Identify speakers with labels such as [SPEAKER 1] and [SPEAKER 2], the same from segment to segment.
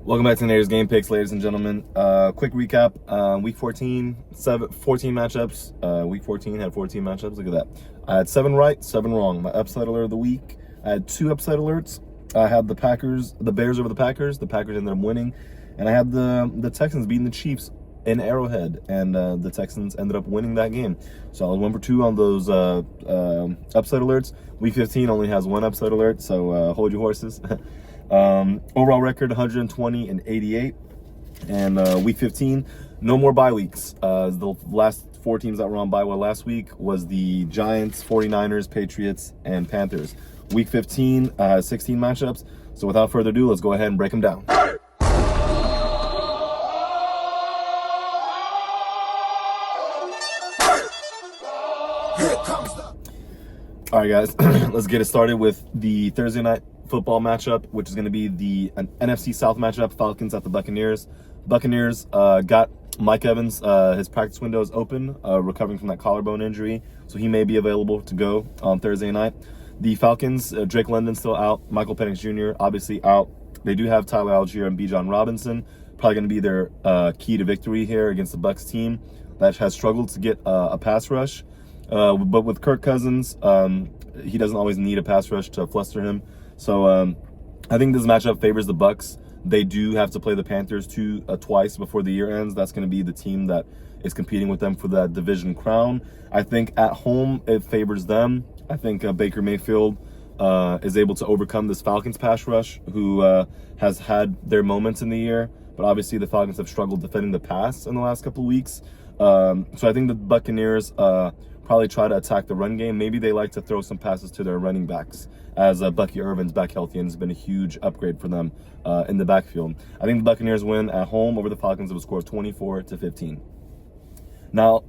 [SPEAKER 1] Welcome back to Nader's Game Picks, ladies and gentlemen. Quick recap. Week 14, 14 matchups. Week 14 had 14 matchups. Look at that. I had 7 right, 7 wrong. My upset alert of the week. I had 2 upset alerts. I had the Bears over the Packers. The Packers ended up winning. And I had the Texans beating the Chiefs in Arrowhead. And the Texans ended up winning that game. So I was 1 for 2 on those upset alerts. Week 15 only has 1 upset alert, so hold your horses. Overall record 120-88, and week 15, no more bye weeks. The last 4 teams that were on bye last week was the Giants, 49ers, Patriots, and Panthers. Week 15 has 16 matchups. So without further ado, let's go ahead and break them down. All right, guys, let's get it started with the Thursday night football matchup, which is going to be an NFC South matchup, Falcons at the Buccaneers. Buccaneers got Mike Evans. His practice window is open, recovering from that collarbone injury, so he may be available to go on Thursday night. The Falcons, Drake London still out, Michael Penix Jr. obviously out. They do have Tyler Algier and Bijan Robinson, probably going to be their key to victory here against the Bucs team that has struggled to get a pass rush. But with Kirk Cousins, he doesn't always need a pass rush to fluster him. So I think this matchup favors the Bucs. They do have to play the Panthers twice before the year ends. That's going to be the team that is competing with them for that division crown. I think at home it favors them. I think Baker Mayfield is able to overcome this Falcons pass rush, who has had their moments in the year. But obviously the Falcons have struggled defending the pass in the last couple of weeks. So I think the Buccaneers probably try to attack the run game. Maybe they like to throw some passes to their running backs, as Bucky Irvin's back healthy and has been a huge upgrade for them in the backfield. I think the Buccaneers win at home over the Falcons with a score of 24-15. Now,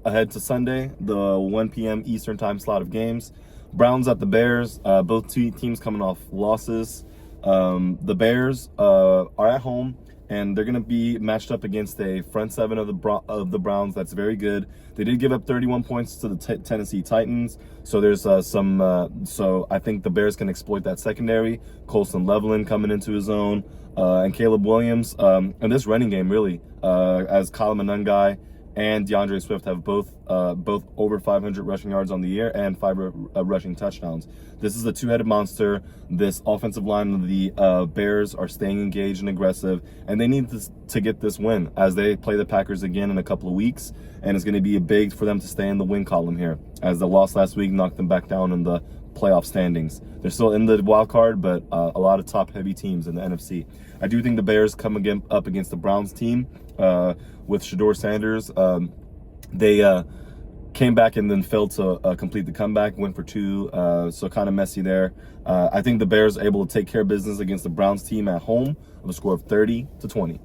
[SPEAKER 1] ahead to Sunday, the 1 p.m. Eastern time slot of games. Browns at the Bears, both teams coming off losses. The Bears are at home, and they're going to be matched up against a front seven of the Browns that's very good. They did give up 31 points to the Tennessee Titans, so there's so I think the Bears can exploit that secondary. Colston Leveland coming into his own, and Caleb Williams, and this running game really, as Kyle Monangai and DeAndre Swift have both over 500 rushing yards on the year and 5 rushing touchdowns. This is a two-headed monster. This offensive line of the Bears are staying engaged and aggressive, and they need to get this win as they play the Packers again in a couple of weeks, and it's going to be big for them to stay in the win column here, as the loss last week knocked them back down in the playoff standings. They're still in the wild card, but a lot of top-heavy teams in the NFC. I do think the Bears come up against the Browns team with Shedeur Sanders. They came back and then failed to complete the comeback, went for 2, so kind of messy there. I think the Bears are able to take care of business against the Browns team at home with a score of 30-20.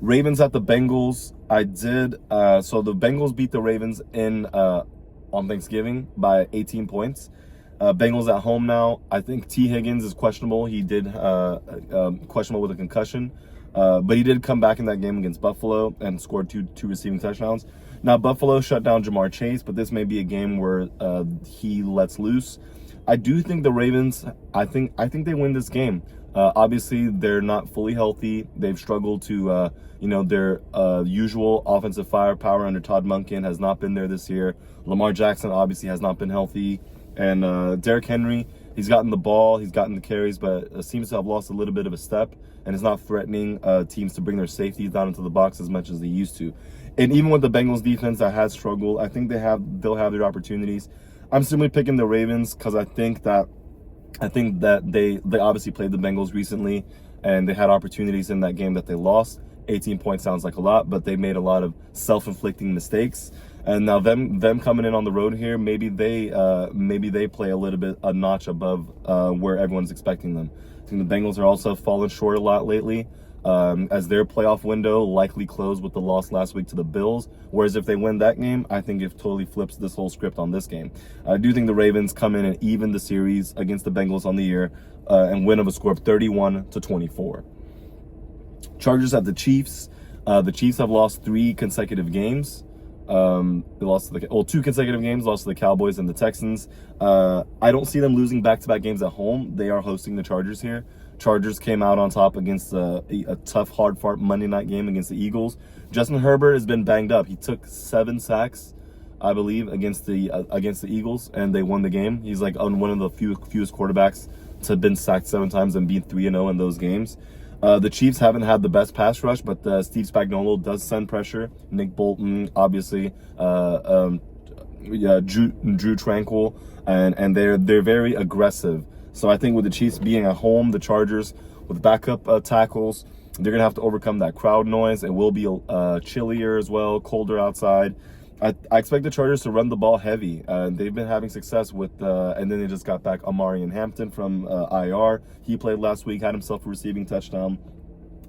[SPEAKER 1] Ravens at the Bengals. So the Bengals beat the Ravens on Thanksgiving by 18 points. Bengals at home now. I think T. Higgins is questionable. He did questionable with a concussion, but he did come back in that game against Buffalo and scored two receiving touchdowns. Now Buffalo shut down Jamar Chase, but this may be a game where he lets loose. I do think the Ravens. I think they win this game. Obviously, they're not fully healthy. They've struggled to, their usual offensive firepower under Todd Monken has not been there this year. Lamar Jackson obviously has not been healthy. And Derrick Henry, he's gotten the ball, he's gotten the carries, but seems to have lost a little bit of a step and is not threatening teams to bring their safeties down into the box as much as they used to. And even with the Bengals defense that has struggled, I think they'll have their opportunities. I'm simply picking the Ravens because I think that they obviously played the Bengals recently, and they had opportunities in that game that they lost. 18 points sounds like a lot, but they made a lot of self-inflicting mistakes. And now them coming in on the road here, maybe they play a notch above where everyone's expecting them. I think the Bengals are also fallen short a lot lately, as their playoff window likely closed with the loss last week to the Bills. Whereas if they win that game, I think it totally flips this whole script on this game. I do think the Ravens come in and even the series against the Bengals on the year and win of a score of 31-24. Chargers at the Chiefs. The Chiefs have lost 3 consecutive games. They lost to 2 consecutive games, lost to the Cowboys and the Texans. I don't see them losing back-to-back games at home. They are hosting the Chargers here. Chargers came out on top against a tough, hard-fought Monday night game against the Eagles. Justin Herbert has been banged up. He took 7 sacks, I believe, against the Eagles, and they won the game. He's like on one of the fewest quarterbacks to have been sacked 7 times and be 3-0 in those games. The Chiefs haven't had the best pass rush, but Steve Spagnuolo does send pressure. Nick Bolton, obviously, Drew Tranquil, and they're very aggressive. So I think with the Chiefs being at home, the Chargers with backup tackles, they're gonna have to overcome that crowd noise. It will be chillier as well, colder outside. I expect the Chargers to run the ball heavy. They've been having success with, and then they just got back Amarian Hampton from IR. He played last week, had himself a receiving touchdown.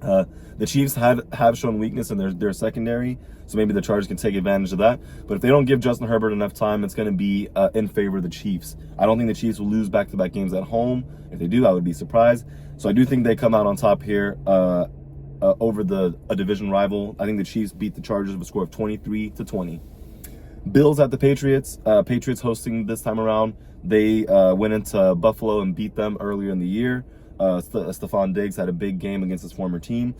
[SPEAKER 1] The Chiefs have shown weakness in their secondary, so maybe the Chargers can take advantage of that. But if they don't give Justin Herbert enough time, it's going to be in favor of the Chiefs. I don't think the Chiefs will lose back-to-back games at home. If they do, I would be surprised. So I do think they come out on top here over a division rival. I think the Chiefs beat the Chargers with a score of 23-20. Bills at the Patriots. Patriots hosting this time around. They went into Buffalo and beat them earlier in the year. Stephon Diggs had a big game against his former team.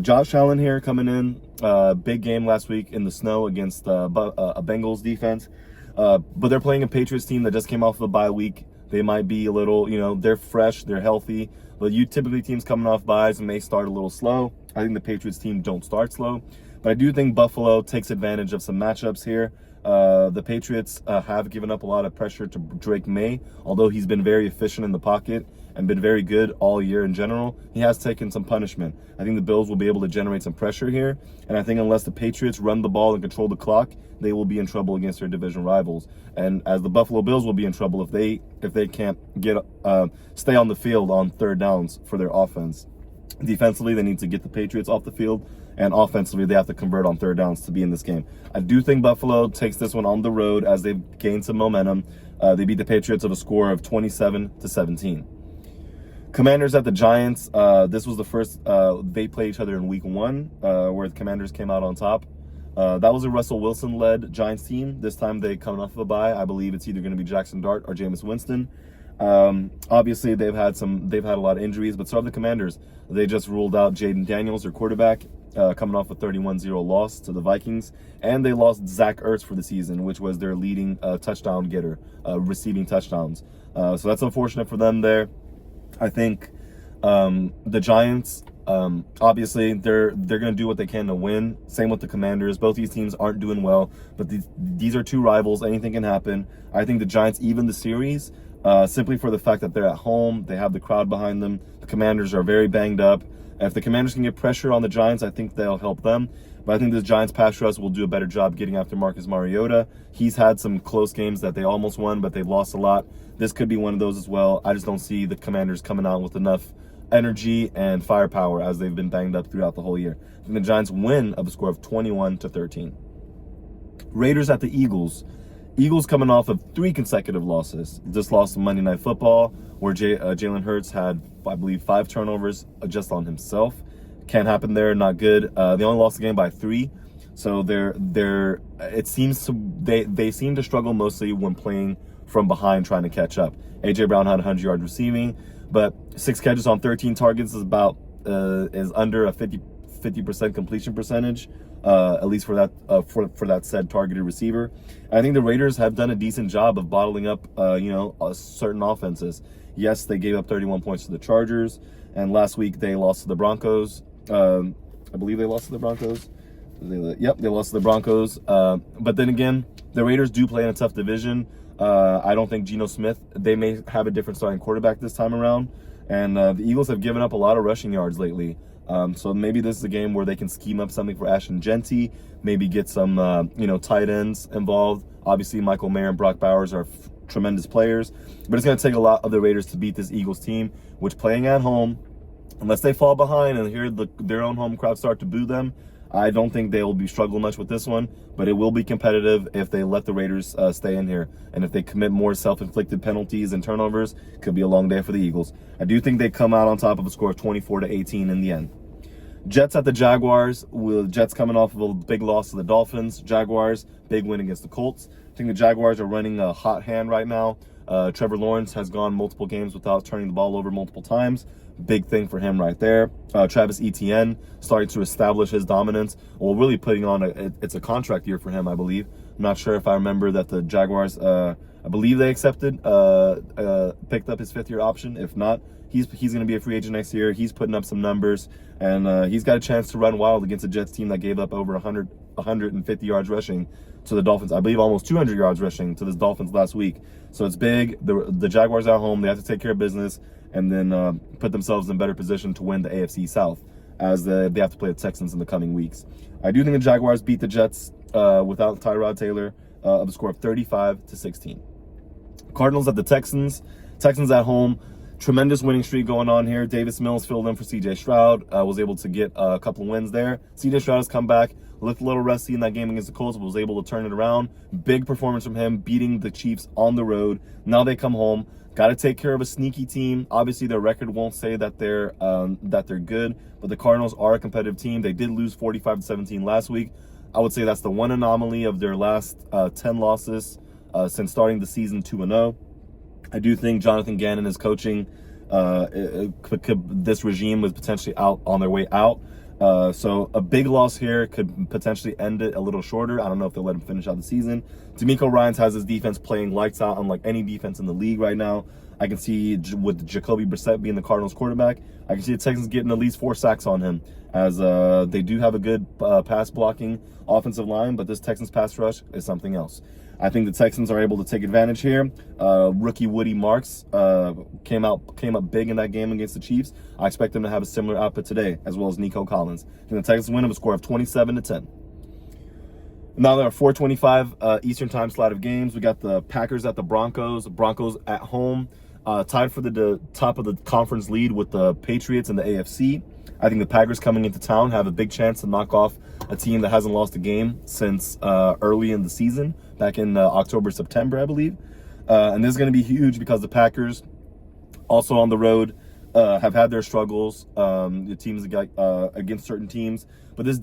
[SPEAKER 1] Josh Allen here coming in. Big game last week in the snow against a Bengals defense. But they're playing a Patriots team that just came off of a bye week. They might be a little, they're fresh, they're healthy. But typically teams coming off byes may start a little slow. I think the Patriots team don't start slow. But I do think Buffalo takes advantage of some matchups here. The Patriots have given up a lot of pressure to Drake May, although he's been very efficient in the pocket and been very good all year in general. He has taken some punishment. I think the Bills will be able to generate some pressure here, and I think unless the Patriots run the ball and control the clock, they will be in trouble against their division rivals. And as the Buffalo Bills will be in trouble if they can't stay on the field on third downs for their offense. Defensively, they need to get the Patriots off the field, and offensively, they have to convert on third downs to be in this game. I do think Buffalo takes this one on the road as they've gained some momentum. They beat the Patriots of a score of 27-17. Commanders at the Giants. This was the first they played each other in week 1, where the Commanders came out on top. That was a Russell Wilson-led Giants team. This time they come off of a bye. I believe it's either going to be Jackson Dart or Jameis Winston. Obviously, they've had a lot of injuries, but so have the Commanders. They just ruled out Jaden Daniels, their quarterback, coming off a 31-0 loss to the Vikings, and they lost Zach Ertz for the season, which was their leading touchdown getter, receiving touchdowns. So that's unfortunate for them there. I think the Giants, obviously, they're going to do what they can to win. Same with the Commanders. Both these teams aren't doing well, but these are two rivals. Anything can happen. I think the Giants even the series, simply for the fact that they're at home. They have the crowd behind them. The Commanders are very banged up. If the Commanders can get pressure on the Giants, I think they'll help them. But I think the Giants pass rush will do a better job getting after Marcus Mariota. He's had some close games that they almost won, but they've lost a lot. This could be one of those as well. I just don't see the Commanders coming out with enough energy and firepower as they've been banged up throughout the whole year. I think the Giants win of a score of 21-13. Raiders at the Eagles. Eagles coming off of 3 consecutive losses. Just lost to Monday Night Football, where Jalen Hurts had, I believe, 5 turnovers just on himself. Can't happen there. Not good. They only lost the game by 3. So it seems they seem to struggle mostly when playing from behind, trying to catch up. AJ Brown had 100 yards receiving, but 6 catches on 13 targets is under a 50% completion percentage, at least for that said targeted receiver. I think the Raiders have done a decent job of bottling up, certain offenses. Yes, they gave up 31 points to the Chargers, and last week they lost to the Broncos. I believe they lost to the Broncos. Yep, they lost to the Broncos. But then again, the Raiders do play in a tough division. I don't think Geno Smith, they may have a different starting quarterback this time around. And the Eagles have given up a lot of rushing yards lately. So maybe this is a game where they can scheme up something for Ashton Genty, maybe get some, tight ends involved. Obviously, Michael Mayer and Brock Bowers are tremendous players. But it's going to take a lot of the Raiders to beat this Eagles team, which playing at home, unless they fall behind and hear their own home crowd start to boo them, I don't think they will be struggling much with this one, but it will be competitive if they let the Raiders stay in here. And if they commit more self-inflicted penalties and turnovers, it could be a long day for the Eagles. I do think they come out on top of a score of 24-18 in the end. Jets at the Jaguars, with Jets coming off of a big loss to the Dolphins. Jaguars, big win against the Colts. I think the Jaguars are running a hot hand right now. Trevor Lawrence has gone multiple games without turning the ball over multiple times. Big thing for him right there. Travis Etienne starting to establish his dominance. Well, really putting on it's a contract year for him, I believe. I'm not sure if I remember that the Jaguars, I believe they accepted, picked up his 5th-year option. If not, he's going to be a free agent next year. He's putting up some numbers, and he's got a chance to run wild against a Jets team that gave up over 150 yards rushing to the Dolphins. I believe almost 200 yards rushing to the Dolphins last week. So it's big. The Jaguars at home, they have to take care of business and then put themselves in better position to win the AFC South as they have to play the Texans in the coming weeks. I do think the Jaguars beat the Jets without Tyrod Taylor of a score of 35-16. Cardinals at the Texans. Texans at home. Tremendous winning streak going on here. Davis Mills filled in for C.J. Stroud. Was able to get a couple of wins there. C.J. Stroud has come back. Looked a little rusty in that game against the Colts, but was able to turn it around. Big performance from him, beating the Chiefs on the road. Now they come home. Got to take care of a sneaky team. Obviously, their record won't say that they're good, but the Cardinals are a competitive team. They did lose 45-17 last week. I would say that's the one anomaly of their last 10 losses since starting the season 2-0. I do think Jonathan Gannon is coaching. This regime was potentially out on their way out. So a big loss here could potentially end it a little shorter. I don't know if they'll let him finish out the season. DeMeco Ryans has his defense playing lights out, unlike any defense in the league right now. I can see with Jacoby Brissett being the Cardinals quarterback, I can see the Texans getting at least 4 sacks on him, as they do have a good pass blocking offensive line, but this Texans pass rush is something else. I think the Texans are able to take advantage here. Rookie Woody Marks came up big in that game against the Chiefs. I expect them to have a similar output today, as well as Nico Collins. And the Texans win with a score of 27-10. Now there are 4:25 Eastern time slot of games. We got the Packers at the Broncos. Broncos at home, tied for the top of the conference lead with the Patriots and the AFC. I think the Packers coming into town have a big chance to knock off a team that hasn't lost a game since early in the season, back in October, September, I believe. And this is going to be huge because the Packers, also on the road, have had their struggles. The teams against certain teams. But this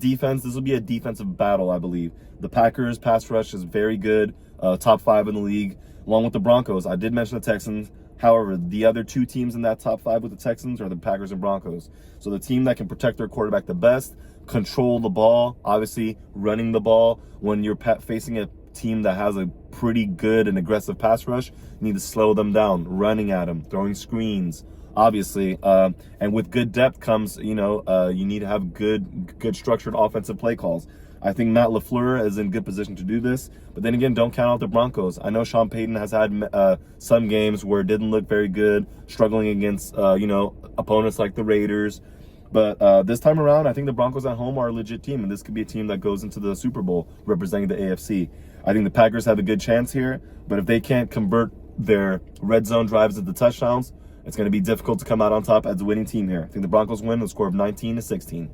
[SPEAKER 1] will be a defensive battle, I believe. The Packers' pass rush is very good, top 5 in the league, along with the Broncos. I did mention the Texans. However, the other 2 teams in that top 5 with the Texans are the Packers and Broncos. So the team that can protect their quarterback the best, control the ball, obviously running the ball. When you're facing a team that has a pretty good and aggressive pass rush, you need to slow them down, running at them, throwing screens, obviously. And with good depth comes, you need to have good structured offensive play calls. I think Matt LaFleur is in good position to do this. But then again, don't count out the Broncos. I know Sean Payton has had some games where it didn't look very good, struggling against, opponents like the Raiders. But this time around, I think the Broncos at home are a legit team, and this could be a team that goes into the Super Bowl representing the AFC. I think the Packers have a good chance here, but if they can't convert their red zone drives into touchdowns, it's going to be difficult to come out on top as a winning team here. I think the Broncos win with a score of 19-16.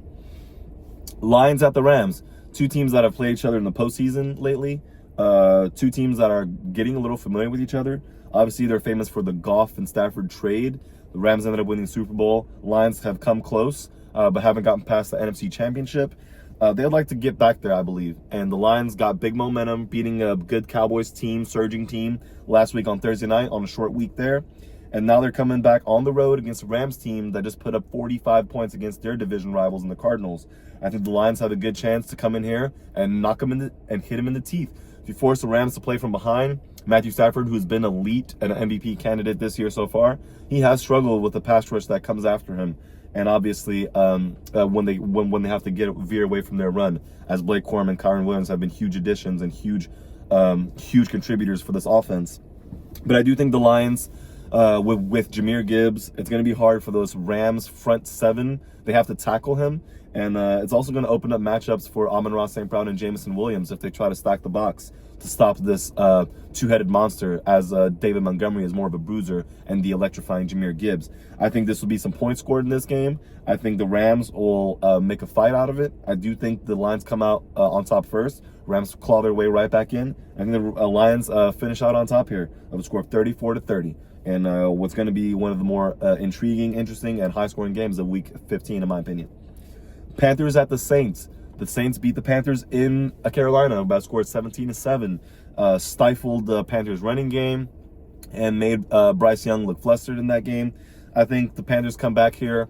[SPEAKER 1] Lions at the Rams. 2 teams that have played each other in the postseason lately. 2 teams that are getting a little familiar with each other. Obviously, they're famous for the Goff and Stafford trade. The Rams ended up winning the Super Bowl. Lions have come close, but haven't gotten past the NFC Championship. They'd like to get back there, I believe. And the Lions got big momentum, beating a good Cowboys team, surging team, last week on Thursday night on a short week there. And now they're coming back on the road against a Rams team that just put up 45 points against their division rivals in the Cardinals. I think the Lions have a good chance to come in here and knock them and hit them in the teeth. If you force the Rams to play from behind, Matthew Stafford, who's been elite and an MVP candidate this year so far, he has struggled with the pass rush that comes after him. And obviously, when they have to veer away from their run, as Blake Corum and Kyron Williams have been huge additions and huge contributors for this offense. But I do think the Lions, with Jahmyr Gibbs, it's going to be hard for those Rams front 7. They have to tackle him. And it's also going to open up matchups for Amon-Ra St. Brown and Jameson Williams if they try to stack the box to stop this 2-headed monster, as David Montgomery is more of a bruiser and the electrifying Jahmyr Gibbs. I think this will be some points scored in this game. I think the Rams will make a fight out of it. I do think the Lions come out on top first. Rams claw their way right back in. I think the Lions finish out on top here of a score of 34-30. And what's going to be one of the more intriguing, interesting, and high-scoring games of Week 15, in my opinion. Panthers at the Saints. The Saints beat the Panthers in Carolina by a score of 17-7. Stifled the Panthers running game and made Bryce Young look flustered in that game. I think the Panthers come back here.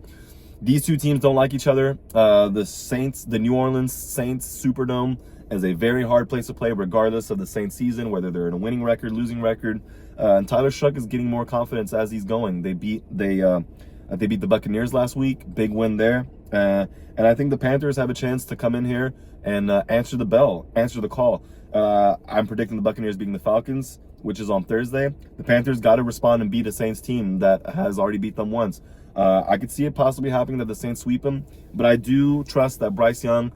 [SPEAKER 1] These two teams don't like each other. The New Orleans Saints Superdome is a very hard place to play, regardless of the Saints season, whether they're in a winning record, losing record. And Tyler Shuck is getting more confidence as he's going. They beat the Buccaneers last week, big win there. And I think the Panthers have a chance to come in here and answer the call. I'm predicting the Buccaneers beating the Falcons, which is on Thursday. The Panthers got to respond and beat a Saints team that has already beat them once. I could see it possibly happening that the Saints sweep them, but I do trust that Bryce Young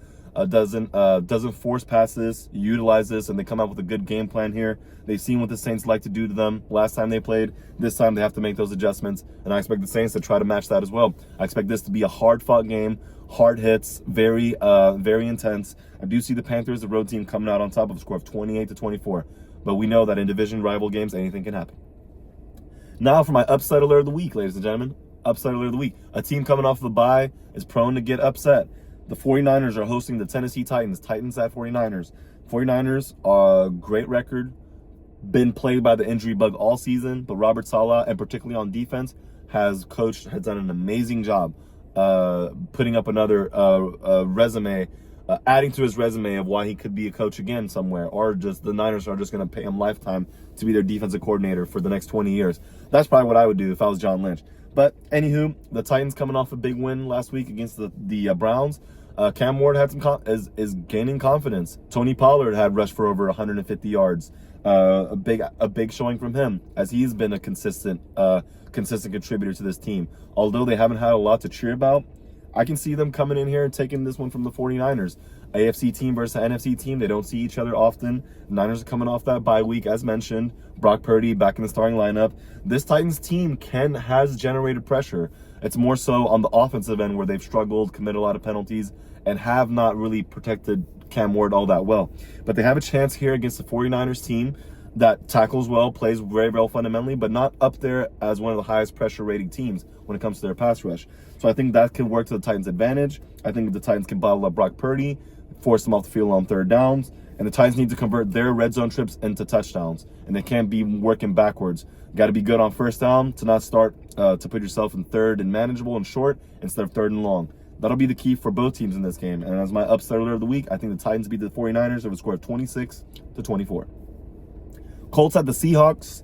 [SPEAKER 1] doesn't force passes, utilize this, and they come out with a good game plan here. They've seen what the Saints like to do to them last time they played. This time they have to make those adjustments, and I expect the Saints to try to match that as well. I expect this to be a hard-fought game, hard hits, very intense. I do see the Panthers, the road team, coming out on top of a score of 28-24, but we know that in division rival games, anything can happen. Now for my upset alert of the week, ladies and gentlemen. Upset alert of the week. A team coming off the bye is prone to get upset. The 49ers are hosting the Tennessee Titans. Titans at 49ers. 49ers are great record. Been plagued by the injury bug all season, but Robert Saleh, and particularly on defense, has done an amazing job putting up another resume, adding to his resume of why he could be a coach again somewhere, or just the Niners are just going to pay him lifetime to be their defensive coordinator for the next 20 years. That's probably what I would do if I was John Lynch. But anywho, the Titans coming off a big win last week against the Browns. Cam Ward had is gaining confidence. Tony Pollard had rushed for over 150 yards. A big showing from him, as he's been a consistent contributor to this team. Although they haven't had a lot to cheer about, I can see them coming in here and taking this one from the 49ers. AFC team versus NFC team, they don't see each other often. The Niners are coming off that bye week, as mentioned. Brock Purdy back in the starting lineup. This Titans team has generated pressure. It's more so on the offensive end where they've struggled, committed a lot of penalties, and have not really protected Cam Ward all that well. But they have a chance here against the 49ers team that tackles well, plays very well fundamentally, but not up there as one of the highest pressure rating teams when it comes to their pass rush. So I think that could work to the Titans' advantage. I think the Titans can bottle up Brock Purdy, force them off the field on third downs, and the Titans need to convert their red zone trips into touchdowns, and they can't be working backwards. Got to be good on first down to not start to put yourself in third and manageable and short instead of third and long. That'll be the key for both teams in this game. And as my upset alert of the week, I think the Titans beat the 49ers with a score of 26-24. Colts at the Seahawks.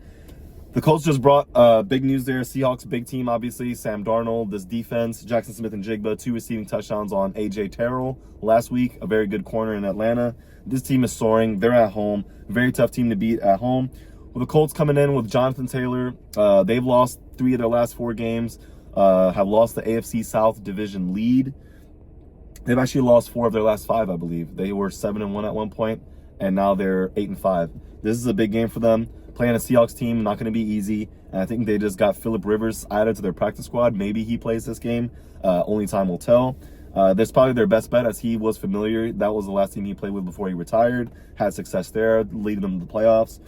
[SPEAKER 1] The Colts just brought big news there. Seahawks, big team, obviously. Sam Darnold, this defense. Jackson Smith and Jigba, 2 receiving touchdowns on A.J. Terrell last week. A very good corner in Atlanta. This team is soaring. They're at home. Very tough team to beat at home. With the Colts coming in with Jonathan Taylor, they've lost 3 of their last 4 games. Have lost the AFC South division lead. They've actually lost 4 of their last 5, I believe. They were 7-1 at one point, and now they're 8-5. This is a big game for them. Playing a Seahawks team, not going to be easy. And I think they just got Phillip Rivers added to their practice squad. Maybe he plays this game. Only time will tell. That's probably their best bet, as he was familiar. That was the last team he played with before he retired. Had success there, leading them to the playoffs.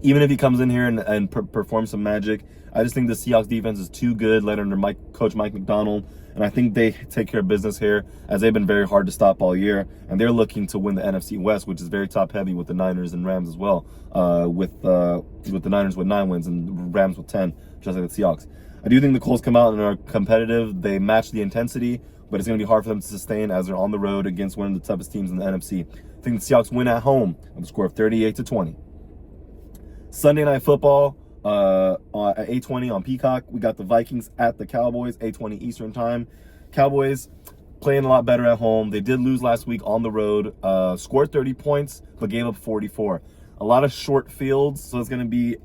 [SPEAKER 1] Even if he comes in here and performs some magic, I just think the Seahawks defense is too good, led under Coach Mike McDonald. And I think they take care of business here, as they've been very hard to stop all year. And they're looking to win the NFC West, which is very top-heavy with the Niners and Rams as well. With the Niners with 9 wins and Rams with 10, just like the Seahawks. I do think the Colts come out and are competitive. They match the intensity, but it's going to be hard for them to sustain as they're on the road against one of the toughest teams in the NFC. I think the Seahawks win at home with a score of 38-20. Sunday Night Football. At 8:20 on Peacock, we got the Vikings at the Cowboys, 8:20 Eastern time. Cowboys playing a lot better at home. They did lose last week on the road, scored 30 points, but gave up 44. A lot of short fields, so it's going to be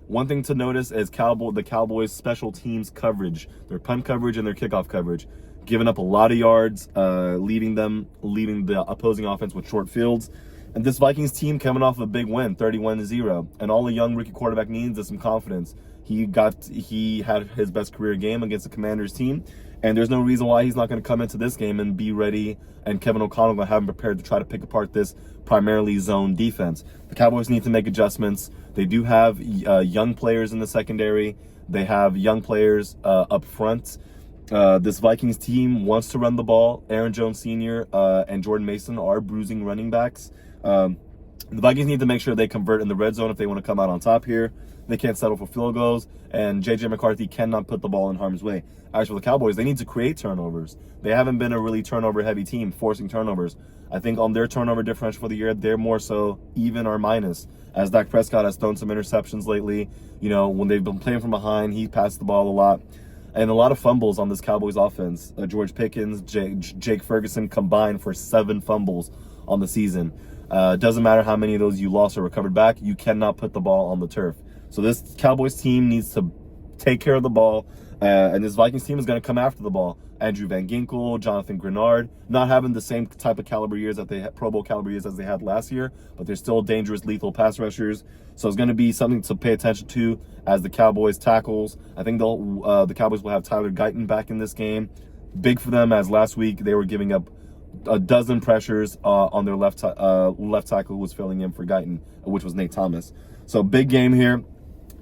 [SPEAKER 1] one thing to notice is the Cowboys' special teams coverage, their punt coverage and their kickoff coverage, giving up a lot of yards, leaving the opposing offense with short fields. And this Vikings team coming off a big win, 31-0. And all a young rookie quarterback needs is some confidence. He had his best career game against the Commanders team. And there's no reason why he's not going to come into this game and be ready. And Kevin O'Connell going to have him prepared to try to pick apart this primarily zone defense. The Cowboys need to make adjustments. They do have young players in the secondary. They have young players up front. This Vikings team wants to run the ball. Aaron Jones Sr. And Jordan Mason are bruising running backs. The Vikings need to make sure they convert in the red zone if they want to come out on top here. They can't settle for field goals, and J.J. McCarthy cannot put the ball in harm's way. As for the Cowboys, they need to create turnovers. They haven't been a really turnover-heavy team, forcing turnovers. I think on their turnover differential for the year, they're more so even or minus, as Dak Prescott has thrown some interceptions lately. When they've been playing from behind, he passed the ball a lot. And a lot of fumbles on this Cowboys offense. George Pickens, Jake Ferguson combined for 7 fumbles on the season. Doesn't matter how many of those you lost or recovered back, you cannot put the ball on the turf. So this Cowboys team needs to take care of the ball, and this Vikings team is going to come after the ball. Andrew Van Ginkel, Jonathan Grenard, not having the same type of caliber years that they had, Pro Bowl caliber years as they had last year, but they're still dangerous, lethal pass rushers. So it's going to be something to pay attention to as the Cowboys tackles. I think the Cowboys will have Tyler Guyton back in this game. Big for them, as last week they were giving up a dozen pressures on their left tackle who was filling in for Guyton, which was Nate Thomas. So big game here.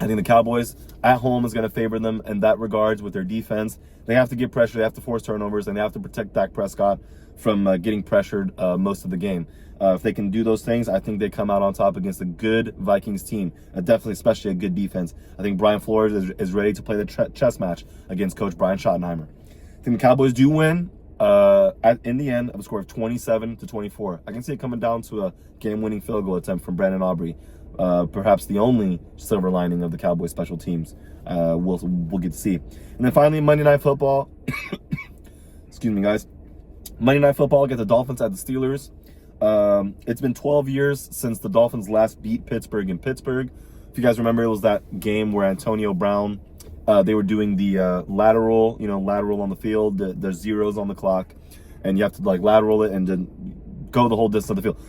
[SPEAKER 1] I think the Cowboys at home is going to favor them in that regards with their defense. They have to get pressure, they have to force turnovers, and they have to protect Dak Prescott from getting pressured most of the game. If they can do those things, I think they come out on top against a good Vikings team, definitely especially a good defense. I think Brian Flores is ready to play the chess match against Coach Brian Schottenheimer. I think the Cowboys do win in the end of a score of 27-24. I can see it coming down to a game-winning field goal attempt from Brandon Aubrey. Perhaps the only silver lining of the Cowboys special teams we'll get to see. And then finally, Monday Night Football. Excuse me, guys. Monday Night Football, get the Dolphins at the Steelers. It's been 12 years since the Dolphins last beat Pittsburgh in Pittsburgh. If you guys remember, it was that game where Antonio Brown, they were doing the lateral on the field. There's zeros on the clock, and you have to lateral it and then go the whole distance of the field.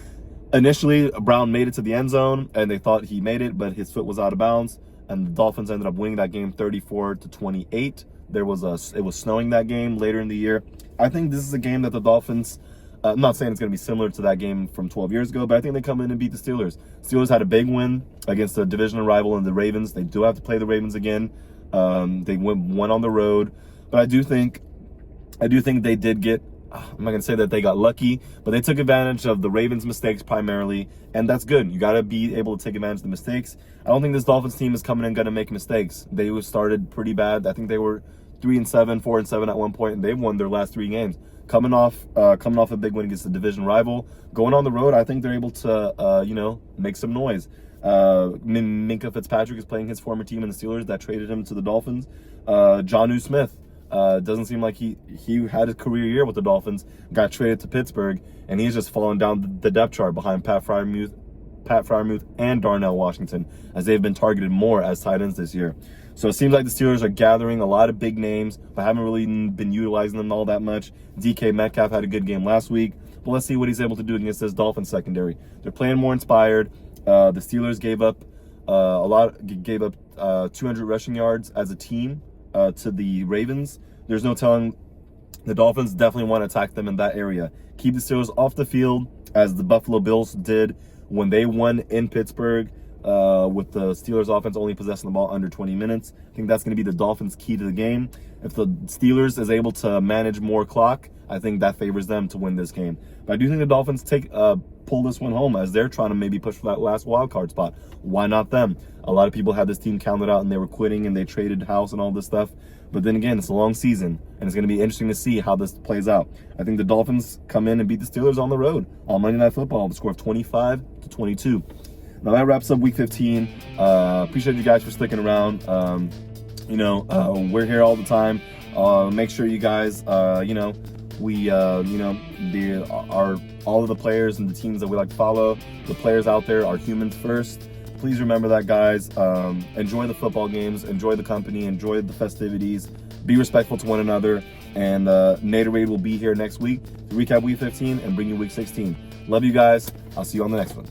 [SPEAKER 1] Initially, Brown made it to the end zone, and they thought he made it, but his foot was out of bounds, and the Dolphins ended up winning that game 34-28. It was snowing that game later in the year. I think this is a game that the Dolphins, I'm not saying it's going to be similar to that game from 12 years ago, but I think they come in and beat the Steelers. Steelers had a big win against a divisional rival in the Ravens. They do have to play the Ravens again. They went on the road, but I do think they did get, I'm not going to say that they got lucky, but they took advantage of the Ravens' mistakes primarily, and that's good. You got to be able to take advantage of the mistakes. I don't think this Dolphins team is coming in going to make mistakes. They started pretty bad. I think they were 3-7, 4-7 at one point, and they've won their last 3 games. Coming off a big win against the division rival, going on the road, I think they're able to make some noise. Minkah Fitzpatrick is playing his former team in the Steelers that traded him to the Dolphins. Jonnu Smith. Doesn't seem like he had a career year with the Dolphins, got traded to Pittsburgh, and he's just fallen down the depth chart behind Pat Freiermuth and Darnell Washington, as they've been targeted more as tight ends this year. So it seems like the Steelers are gathering a lot of big names, but haven't really been utilizing them all that much. DK Metcalf had a good game last week, but let's see what he's able to do against this Dolphins secondary. They're playing more inspired. The Steelers gave up 200 rushing yards as a team to the Ravens. There's no telling. The Dolphins definitely want to attack them in that area. Keep the Steelers off the field, as the Buffalo Bills did when they won in Pittsburgh, with the Steelers offense only possessing the ball under 20 minutes. I think that's going to be the Dolphins' key to the game. If the Steelers is able to manage more clock, I think that favors them to win this game. But I do think the Dolphins pull this one home, as they're trying to maybe push for that last wild card spot. Why not them? A lot of people had this team counted out and they were quitting and they traded house and all this stuff. But then again, it's a long season, and it's going to be interesting to see how this plays out. I think the Dolphins come in and beat the Steelers on the road on Monday Night Football with a score of 25-22. Now that wraps up Week 15. Appreciate you guys for sticking around. We're here all the time. Make sure you guys, all of the players and the teams that we like to follow, the players out there are humans first. Please remember that, guys. Enjoy the football games, enjoy the company, enjoy the festivities, be respectful to one another, and Naderade will be here next week to recap Week 15 and bring you Week 16. Love you guys. I'll see you on the next one.